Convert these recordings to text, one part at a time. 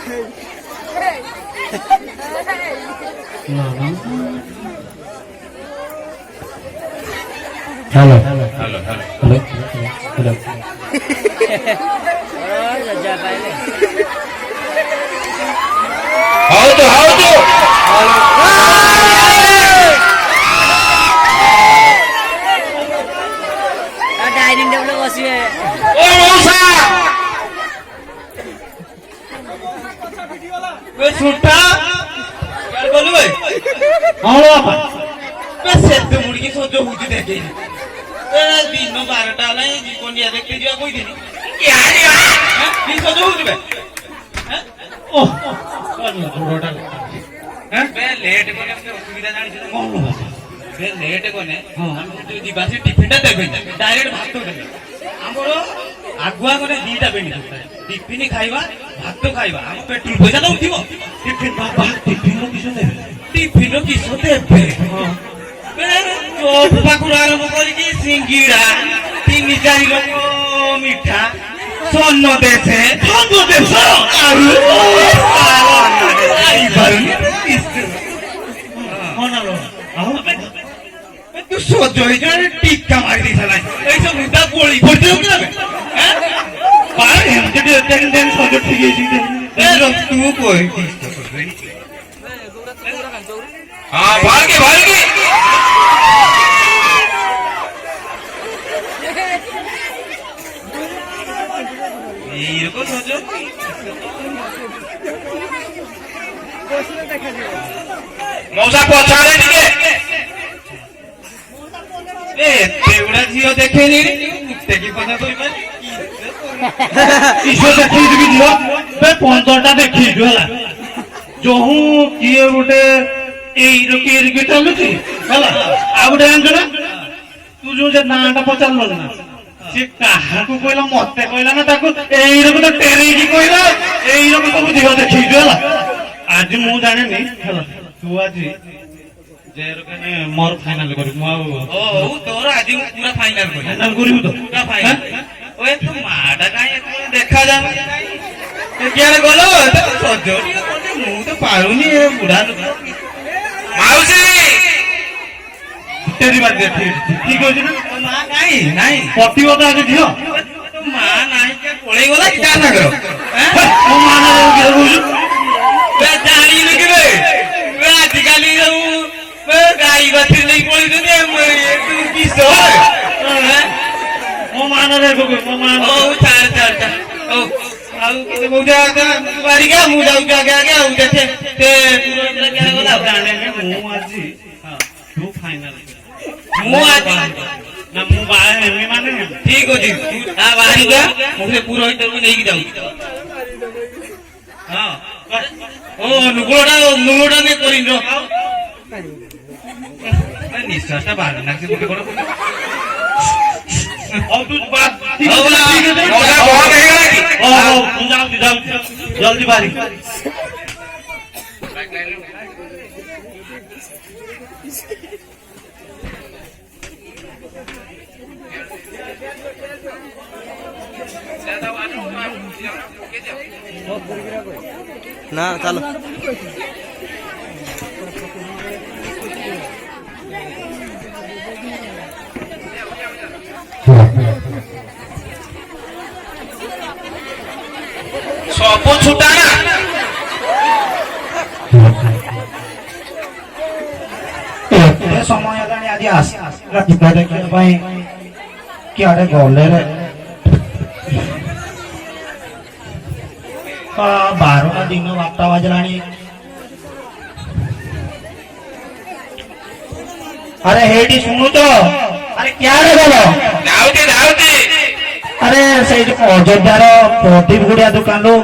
Hello hello hello hello hello how तो dining table बसिए ओ मौसा वे छुट्टा क्या बोलू भाई हां बाबा बे सेते मुर्गी सोजो हुजी देखे ए दिन 12टा लाई जीवन या देखते जिया कोई दिन क्या रे हां दिन सोजो हुजी बे हैं ओ थोड़ा हैं बे लेट कोने सुविधा जानी छ कौन बाबा बे लेट कोने हम जो दिबासी टिफिनटा देबे डायरेक्ट भात देबे हमरो आगुआ कोने दीटा बेनी टिफिन खाइबा भात खाइबा हम पेट्रोल पैसा न उठिबो टिफिन बाबा टिफिन किसो देबे टिफिन किसो देबे हां चोप पाकुड़ आरंभ करिकी सिंगिड़ा 3-4 लोक मिठा सोनो देसे आरु आई बारुनी होनालो आहो तू सोजो इधर टिक्का मारी दी साला ऐसे मुद्दा गोली पड़ते हो क्या हैं बाहर हम जब देन सोजो ठीक है ए लोग तू कोई हां भाग के ये को सोचो मौसा पछाड़े ठीक ए तेवड़ा झियो देखे नी कुत्ते की पता कोई मैं किसो देखि दिबी दियो बे 15टा देखि जोला जो हूं किए उठे एई रोकी चलुची हला आउडे आंजना तू जो जे नाटा पचारलो ना से काहाकू कहला मते कहला ना ताकू एई रोक तो टेरी की कहला एई रोक तो दियो देखि जोला आज मु जाने नहीं हला तू आज जे रोकने मोर फाइनल करी मु ओ तोर आज पूरा फाइनल करी फाइनल करिबु तो पूरा फाइनल ओए तू माडा काहे तू देखा जा ए केरे गलो तो सजोडी कोने मु तो पारुनी ए बुढ़ा लोक माउसी तेरी बात ठीक हो ना मां नहीं पतिवता आज दियो मां नहीं के पळे गला क्या ना करो ओ माना के बुझ बे जानी नहीं बे आजकल बे गाई बाथी नहीं पड़ी तो तू किसो ओ माना रे ओ माना ओ चार ओ आउ के मुझे बारी क्या मु जाऊ क्या देखे ते पूरा क्या गला जाने में मु आज हां तू फाइनल मु आज ना मु बाहे में माने ठीक हो जी आ बारी क्या मुझे पुरोहित को नहीं जाऊ हां ओ नुगुड़ा में करिन रो निश्वासटा बाहर ना से मुझे कोन और तू बात ठीक है मौका बहुत रहेगा ओ जाओ जल्दी बारी ना चलो सब छुटा ना ए समय हेलानी आदि आस टिका देखिया पई कि आडे गले रे 12टा दिन वार्ता बाजलानी अरे हेडी सुनु तो अरे क्या रे बोलो दाऊदी अरे से अयोध्यार प्रदीप गुड़िया दुकान रू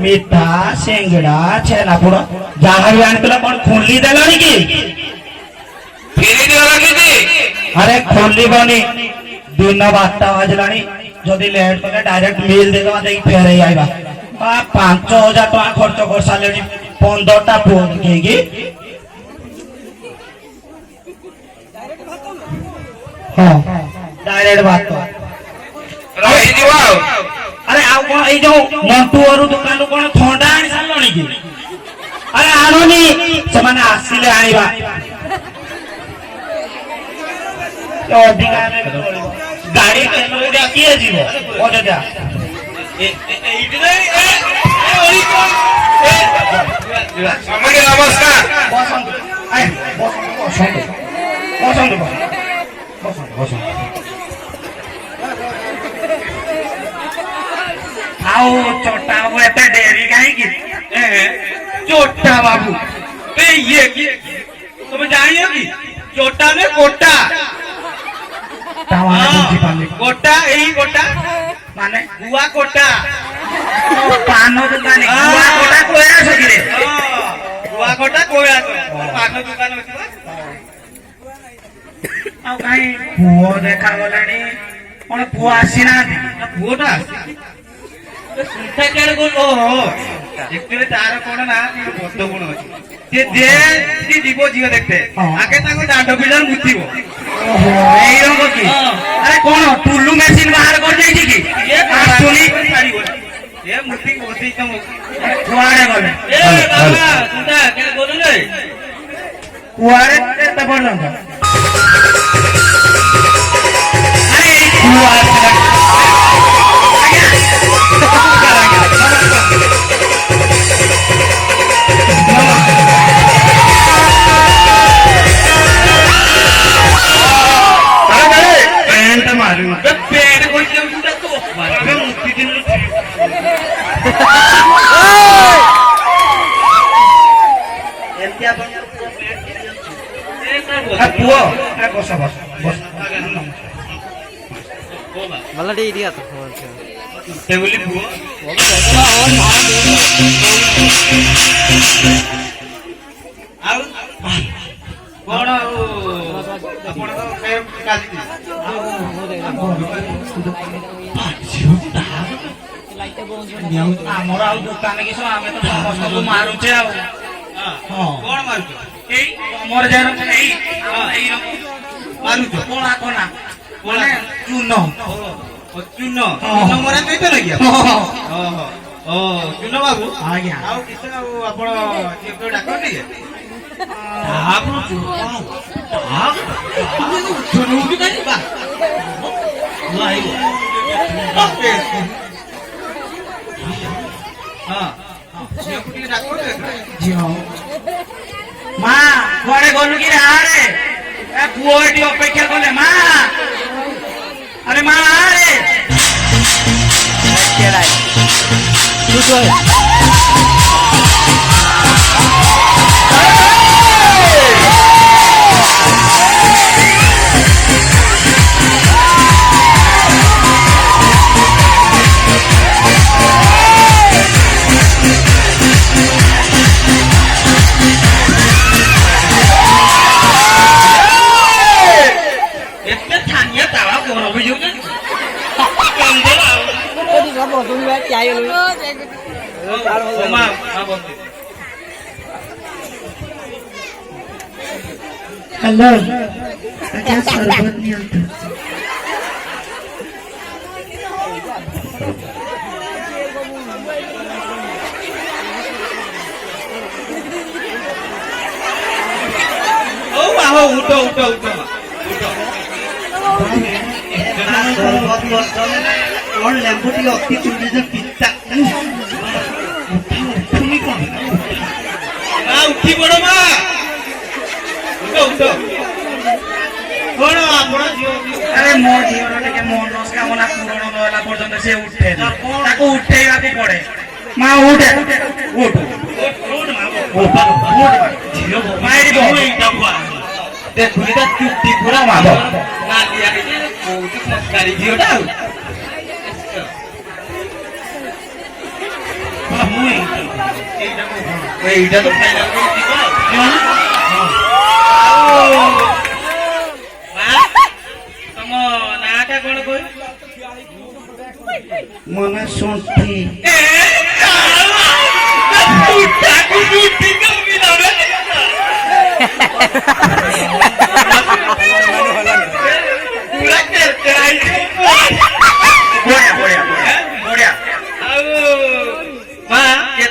मिठा सिंगड़ा छेनापोड़ जहाँ भी आनी कौन खोली देलानी कि अरे खोली बनी दिन 12टा बाजलानी जदि लेट कले डायरेक्ट मिल देवा दे फेरे आइबा 5000 टका खर्च कर सालेनी 15टा फोन केगी हां डायरेक्ट बात रही जीवा अरे आ कोन ए जो मंटू और दुकान कोन थंडा आनी सालणी କି ଆରେ ଆଣୁନି ସେମାନେ ଆସିଲେ ଆଣିବା ଅଧିକା ଗାଡି କିଏ ଯିବ ଅଯୋଧ୍ୟା ସମାଜ ନମସ୍କାର। ବସନ୍ତୁ ବସନ୍ତୁ ବସନ୍ତୁ ବସନ୍ତୁ ବସନ୍ତୁ ଆଉ ଚୋଟା ବାବୁ ଏତେ ଡେରି କାହିଁକି चोटा बाबू बे ये की तुम्हें जानिए की चोटा में कोटा कोटा यही कोटा ମାନେ गुआ कोटा ପାନ ଦୋକାନୀ ଗୁଆ କୋଟା କୋୟା ସକିରେ गुआ कोटा कोया पान दुकान होती ଆଉ କାହିଁ ପୁଅ ଦେଖାଗଲାଣି କଣ ପୁଅ ଆସିନାହାନ୍ତି ପୁଅଟା ସୁଣ୍ଠା କେଡେ ବୋଲ ଓହୋ ଏକରେ ତାର କଣ ନା ବଦ୍ଧ ଗୁଣ ଅଛି ସେ ଯେ ଯିବ ଝିଅ ଦେଖତେ ଆଗେ ତାଙ୍କ ଦାଣ୍ଡ ପିଲାର ମୁତିବ ଓହୋ ଏଇ ରଙ୍ଗ କି ଆରେ କଣ ଟୁଲୁ ମେସିନ ବାହାର କରିଦେଇଛି କି ଆସୁନି ଏ ମୁତି ବସି ତମକୁ କୁଆଡେ ଗଲେ ଏ ବାବା ସୁଣ୍ଠା କେଡେ ବୋଲୁ ରେ କୁଆଡେ ଏତେ ପର୍ଯ୍ୟନ୍ତ ଆରେ ଏଇ କୁଆ पेंट मारू पेड़ कोई जाऊंगा तो अबे मुक्ति दिन पुओ बस बस बस मला ते इडिया तो टेबली पुओ ଆଉ କଣ ଆପଣ ଆମର ଆଉ ଦୋକାନ କିସ ଆମେ ତ ସମସ୍ତଙ୍କୁ ମାରୁଛେ ଆଉ କଣ ମାରୁଛ ଏଇ ତମର ଯାହାର ଏଇ ଏଇ ମାରୁଛ କୋଣା କୋଣା ମାନେ ଚୂନ ଚୂନ ଚୂନ ମରା କହିତ ନାକି ଓହୋ ଓ ଚୂନ ବାବୁ ଆଜ୍ଞା ଆଉ କିସ ଆଉ ଆପଣ କେବେ ଡାକନ୍ତି କି ମା କୁଆଡେ ଗଲୁ କି ଆରେ ପୁଅ ଏଠି ଅପେକ୍ଷା କଲେ ମା ଆରେ ମା ଆରେ हेलो क्या सरबत नियंत्रण ଉଠ ଉଠ ଉଠ କଣ ଲେମ୍ବୁ ଟିକେ ଅତି ଚୁଲି ପିତା ଉଠୁନି କଣ ଉଠି ପଡ ମା ଉଠ ଉଠ କଣ ଆପଣ ଆରେ ମୋ ଝିଅର ଟିକେ ମନସ୍କାମନା ପୂରଣ ନ ହେଲା ପର୍ଯ୍ୟନ୍ତ ସେ ଉଠେ ତାକୁ ଉଠେଇବାକୁ ପଡେ ମା ଉଠେ ଉଠ ଝିଅ ଦେଖୁନି ତା ଚୁଟି ପୁରା ମାବ ସଂସ୍କାରୀ ଝିଅଟା ଆଉ ଏଇଟା ତ ଖାଇଲା ତମ ନାଁ ଟା କଣ କହିଲ ମନେ ଶୁଣ୍ଠି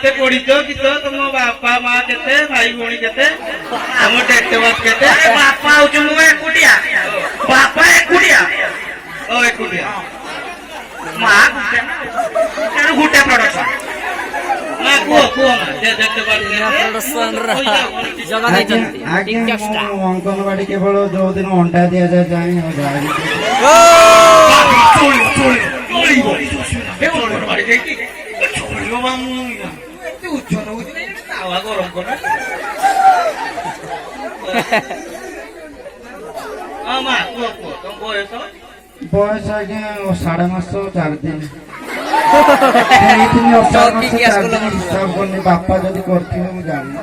କେତେ ପଢିଛ କିଛ ତମ ବାପା ମା କେତେ ଭାଇ ଭଉଣୀ କେତେ ତମ ଡେଟ୍ ଅଫ୍ କେତେ ବାପା ହଉଛି ମୁଁ ଏକୁଟିଆ ବାପା ଏକୁଟିଆ ଓ ଏକୁଟିଆ ମା ଗୋଟେ ନା ତେଣୁ ଗୋଟେ ପ୍ରଡକ୍ସନ ମା କୁହ ମା ଡେଟ୍ ଅଫ୍ ଜମା ଦେଇଛନ୍ତି ଆଜ୍ଞା ମୁଁ ଅଙ୍ଗନବାଡି କେବଳ ଯୋଉଦିନ ଅଣ୍ଡା ଦିଆଯାଏ ଯାଏ ଆଉ ଯାଏ ବୟସ ଆଜ୍ଞା 7.5 ମାସ 4 ଦିନ 3 ମାସ 4 ଦିନ ହିସାବ କରିନି ବାପା ଯଦି କରିଥିବେ ମୁଁ ଜାଣିନି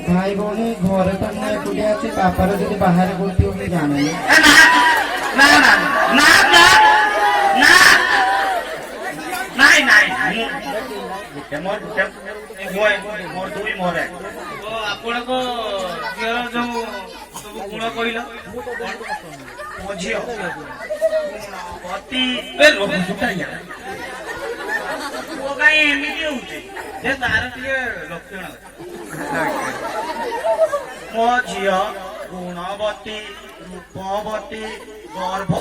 ଭାଇ ଭଉଣୀ ଘରେ ତ ମୁଁ ଏକୁଟିଆ ଅଛି ବାପାର ଯଦି ବାହାରେ କରୁଥିବ ମୁଁ ଜାଣିନି ନା ନା ନା ନା ନା ନାଇଁ ନାଇଁ ମୋର ଦୁଇ ମୋର ଆପଣଙ୍କ ଝିଅର ଯୋଉ ସବୁ ଗୁଣ କହିଲ ମୋ ଝିଅ ଅତି କାହିଁ ଏମିତି ହଉଛି ଯେ ତାର ଟିକେ ଲକ୍ଷଣ ଅଛି। ମୋ ଝିଅ ଗୁଣବତୀ ରୂପବତୀ ଗର୍ଭ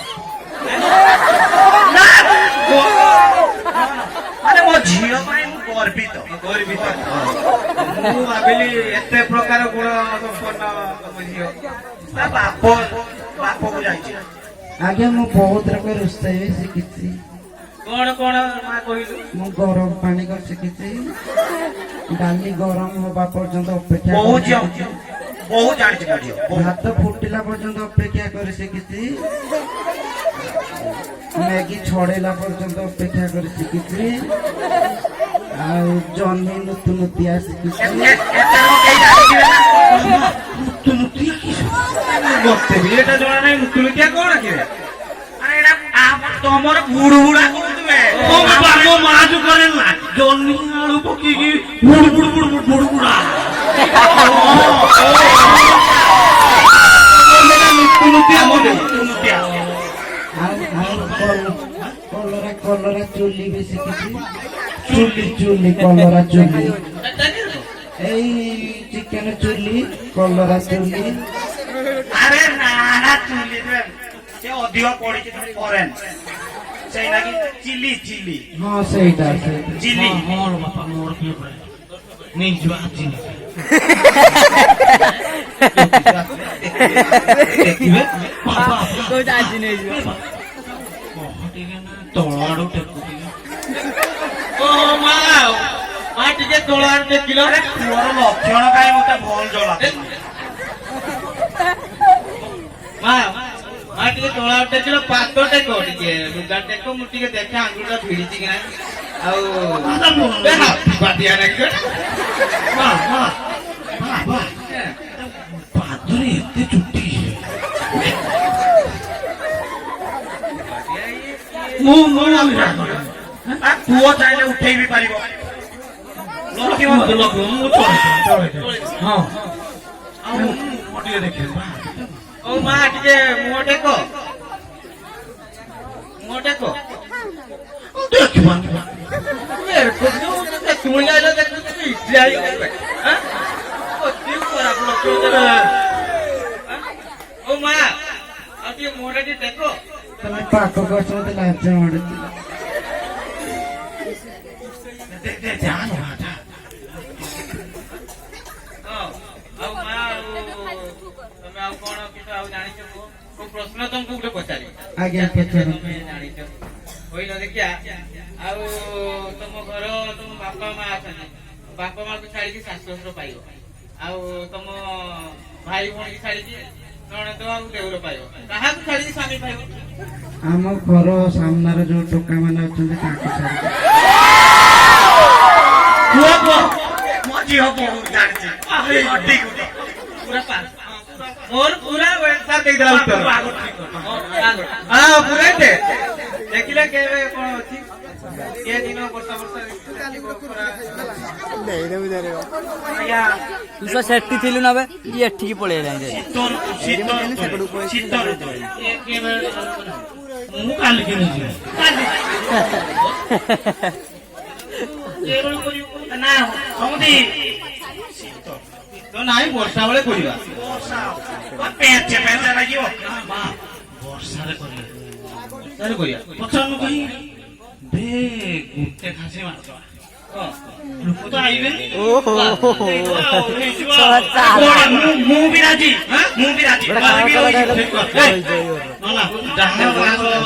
ମାନେ ମୋ ଝିଅ ପାଇଁ ମୁଁ ଗର୍ବିତ ମୁଁ ଭାବିଲି ଏତେ ପ୍ରକାର ଗୁଣ ସମ୍ପନ୍ନ ତମ ଝିଅ ତା ବାପକୁ ଯାଇଛି ଆଜ୍ଞା ମୁଁ ବହୁତ ରକମ ରୋଷେଇ ବି ଶିଖିଛି କଣ କଣ ମା କହିଲୁ ମୁଁ ଗରମ ପାଣି କରି ଶିଖିଛି ଡାଲି ଗରମ ହବା ପର୍ଯ୍ୟନ୍ତ ଅପେକ୍ଷା ବହୁ କରି ଝିଅ ଶିଖିଛି। ବହୁତ ଜାଣିଛି ମୋ ଝିଅ ଭାତ ଫୁଟିଲା ପର୍ଯ୍ୟନ୍ତ ଅପେକ୍ଷା କରି ଶିଖିଛି ମ୍ୟାଗି ଛଡେଇଲା ପର୍ଯ୍ୟନ୍ତ ଅପେକ୍ଷା କରି ଶିଖିଛି ଆଉ ଜହ୍ନି ନୁତୁ ନୁତିଆ ଶିଖିଛି ମତେ ବି ଏଟା ଜଣା ନାହିଁ ମୁତୁଳିକିଆ କଣ କି ତମର ବୁଢୁ ବୁଢା କହୁଥିବେ ମୋ ମା ଯୋଉ କରେ ନା ଜହ୍ନି ଆଳୁ ପକେଇକି ବୁଡୁ ବୁଡୁ ବୁଡୁ ବୁଡୁ ବୁଡୁ ବୁଡା କଲରା ଚୁଲି ବି ଶିଖିଛି ଚୁଲି କଲରା ଚୁଲି ଏଇ ଚିକେନ ଚୁଲି କଲରା ଚୁଲି ଆରେ ନା ଚୁଲି ସେ ଅଧିକ ପଡିଛି ଫରେନ୍ ସେଇ ଲାଗି ଚିଲି ହଁ ସେଇଟା ଚିଲି ମୋର ବାପା ମୋର କିଏ ପଡେ ନେଇଯିବା ଚିନି ଦେଖିବେ ଆଜି ନେଇଯିବ ତଳ ଆଡୁ ଟେକୁ ଓ ମା ଟିକେ ତୋଳ ଆଡୁ ଟେକିଲ ମୋର ଲକ୍ଷଣ କାହିଁ ମତେ ଭଲ ଜଣା ମା ଟିକେ ତୋଳ ଆଡୁ ଟେକିଲ ପାଦ ଟେକ ଟିକେ ଲୁଗା ଟେକ ମୁଁ ଟିକେ ଦେଖେ ଆଙ୍ଗୁଳିଟା ଭିଡିଛି କି ନାହିଁ ଆଉ ବାଟିଆ ଲାଗିବ ପାଦରେ ଏତେ ଚୁଟି ପୁଅ ଚାହିଁଲେ ଉଠେଇ ବି ପାରିବ ହଁ ଆଉ ଟିକେ ଦେଖେ ଓ ମା ଟିକେ ମୁହଁ ଟେକ ଦେଖିବା ତୁଳି ଆଇଲା ଦେଖୁଛି ଓ ମା ଆଉ ଟିକେ ମୁହଁଟା ଟିକେ ଟେକ ତମେ ପାଖକୁ ଆସ ମତେ ଲାଜ ମାଡୁଛି ଆଉ ମା ତମେ ଆଉ କଣ କିଛି ଆଉ ଜାଣିଛ କୁହ କୋଉ ପ୍ରଶ୍ନ ତମକୁ ଗୋଟେ ପଚାରି ଆଜ୍ଞା ପଚାରନ୍ତୁ ତମେ ଜାଣିଛ କହିଲ ଦେଖିଆ ଆଉ ତମ ଘର ତମ ବାପା ମା ଅଛନ୍ତି ବାପା ମାକୁ ଛାଡିକି ଶାଶୁ ଶ୍ୱଶୁର ପାଇବ ଆଉ ତମ ଭାଇ ଭଉଣୀ ଛାଡିକି ନଣନ୍ଦ ଆଉ ଦେଉର ପାଇବ କାହାକୁ ଛାଡିକି ସ୍ୱାମୀ ପାଇବ ଆମ ଘର ସାମ୍ନାରେ ଯୋଉ ଟୋକା ମାନେ ଅଛନ୍ତି ତାଙ୍କୁ ଛାଡିକି ମୋ ଝିଅ ବହୁତ ଜାଣିଛି ପୁରା ପାସ୍ ମୋର ପୁରା ସାର୍ ଦେଇଦେଲା ଉତ୍ତର ହଁ ପୁରା ଦେଖିଲେ କେବେ କଣ ଅଛି ଏ ଦିନ ବର୍ଷା ଖରା ଆଜ୍ଞା ତୁ ତ ସେଠି ଥିଲୁ ନା ବେ ଇଏ ଏଠିକି ପଳେଇ ଆଇଲାଣି ଶୀତ ମୁଁ କାଲି କିଣିଛି ନା ସମୁଦି ତ ନାଇଁ ବର୍ଷା ବେଳେ କରିବା ପେଞ୍ଚେ ଲାଗିବ ବର୍ଷାରେ କରିବା ପଚାରୁନୁ କାହିଁ ବେ ଗୋଟେ ଖାସି ମାଛ ଲୋକ ତ ଆଇବେନି ମୁଁ ବି ରାଜି ମୁଁ ବି ରାଜି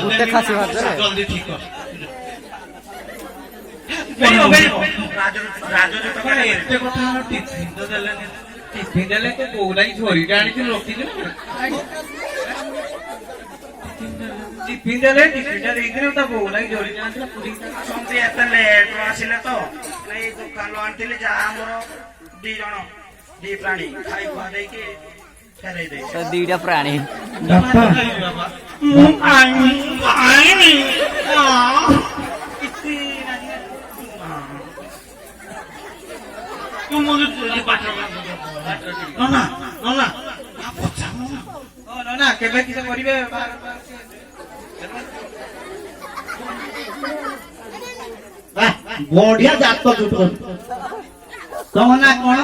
ଗୋଟେ ଖାସି ମାଛ ଜଲ୍ଦି ଠିକ କର ଏତେ କଥା ଟିଫିନ ତ ଦେଲେନି ଟିଫିନ ଦେଲେ ତ କୋଉ ଲାଗି ଝୋରିଟା ଆଣିକି ରଖିଛୁ ଟିଫିନ ଦେଲେ ଟିଫିନଟା ଦେଇଥିଲେ ତା ବୋଉ ଲାଗି ଝୋରିଟା ଆଣିଥିଲା ସମୁଦି ଏତେ ଲେଟ୍ ଆସିଲେ ତ ଏଇ ଦୋକାନରୁ ଆଣିଥିଲି ଯାହା ଆମର ଦି ପ୍ରାଣୀ ଖାଇ ଖୁଆ ଦେଇକି ଫେରେଇ ଦେଇଛି ତ ଦିଟା ପ୍ରାଣୀ ବାପା ମୁଁ ଖାଇନି ତୁ ମୋତେ ନା କେବେ କିଛି କରିବେ ବଢିଆ ଜାତ ଜୁଟ ତମ ନା କଣ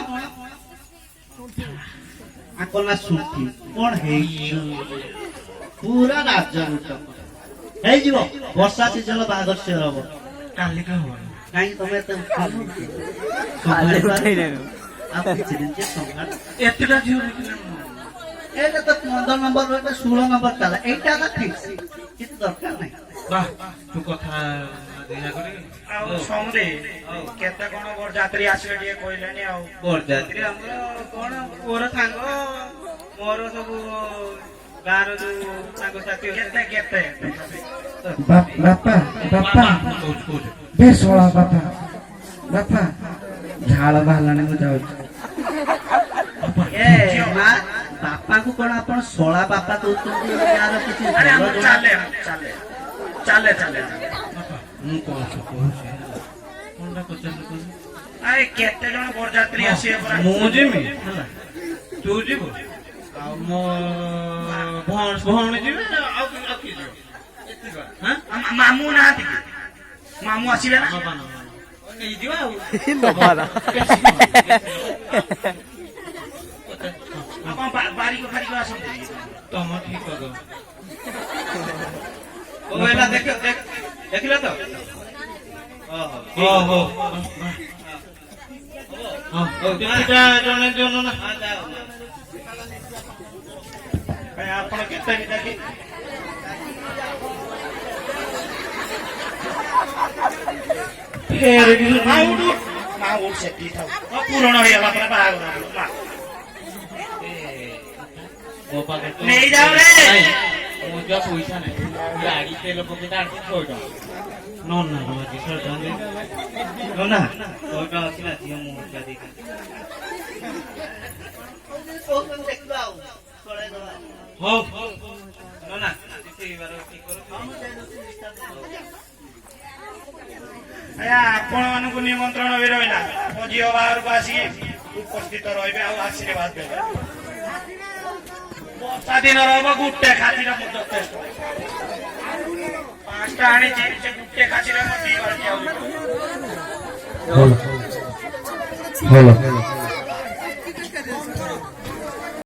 ଆଙ୍କ ନା ସୁଠି କଣ ହେଇଛ ପୁରା ରାଜଗୁଟ ହେଇଯିବ ବର୍ଷା ସିଜନ ବାହାଘର ସେ ହବ କାଲି କା ହବ କାହିଁକି ତମେ ଏତେ ଖାଲି ଉଠେଇ ନେବେ ଆଉ କିଛି ଦିନ ଯେ ସଂଘାଟ ଏତେଟା ଝିଅ ଏଇଟା ତ 15 ନମ୍ବର ରହିବ 16 ନମ୍ବର ଚାଲା ଏଇଟା ତ ଠିକ କିଛି ଦରକାର ନାହିଁ ବାহ ତୁ କଥା ଦିନା କରି ଆଉ ସମୁଦି କେତେ କଣ ବରଯାତ୍ରୀ ଆସିବେ ଟିକେ କହିଲେନି ଆଉ ବରଯାତ୍ରୀ ଆମର କଣ ପୁଅର ସାଙ୍ଗ ମୋର ସବୁ ଗାଁର ଯୋଉ ସାଙ୍ଗସାଥି କେତେ ବାପା ବାପା ବେଶ ଶଳା ବାପା ବାପା ଝାଳ ବାହାରିଲାଣି ମୁଁ ଯାଉଛି ଏ ମା ବାପାଙ୍କୁ କଣ ଆପଣ ଶଳା ବାପା କହୁଛନ୍ତି ୟାର କିଛି ଆରେ ଭଲ ଜଣା- ଚାଲେ ମୁଁ କହୁଛି କଣଟା ପଚାରିଲି ଆରେ କେତେ ଜଣ ବରଯାତ୍ରୀ ଆସିବେ ପରା ମୁଁ ଯିବି ହେଲା ତୁ ଯିବୁ ଆଉ ମୋ ଭଉଣୀ ଯିବେ ଆଉ କିଏ ଯିବ ମାମୁଁ ନାହାନ୍ତି କି ମାମୁଁ ଆସିବେ ନା ନେଇଯିବା ଆଉ ଆପଣ ବାରିକ ଫାରିକ ଆସନ୍ତି ତମ ଠିକ କର ଓ ହେଲା ଦେଖିଲ ତ ଓହୋ କିଛିଟା ଜଣେ ଜଣ ନା ଆପଣ କେତେ ବି ଦେଖି ଫେର ବି ମା ଉଠ ସେଠି ଥାଉ ପୂରଣ ହେଇଗଲା ପରେ ବାହାଘର ମୋ ପାଖରେ ତ- ନେଇଯାଅ ରେ ମୁଁ ଯା ପଇସା ନାହିଁ ଗାଡି ତେଲ ପକେଇଟା ଆଣିଛି 100 ଟଙ୍କା ନନା ଆଜି 100 ଟଙ୍କା ନନା 100 ଟଙ୍କା ଅଛି ନା ଝିଅ ମୁଁ ଦେଇକି ହଉ ନା ଆପଣ ମାନଙ୍କୁ ନିମନ୍ତ୍ରଣ ବି ରହିଲା ମୋ ଝିଅ ବାହାରକୁ ଆସିକି ଉପସ୍ଥିତ ରହିବେ ଆଉ ଆଶୀର୍ବାଦ ଦେବେ ବର୍ଷା ଦିନର ହବ ଗୋଟେ ଖାସିର ମୁଁ ଯଥେଷ୍ଟ 5ଟା ଆଣିଛି ସେ ଗୋଟେ ଖାସିରେ ମୋ 2 ବାଲ୍ଟି ଆଉ ଭଲ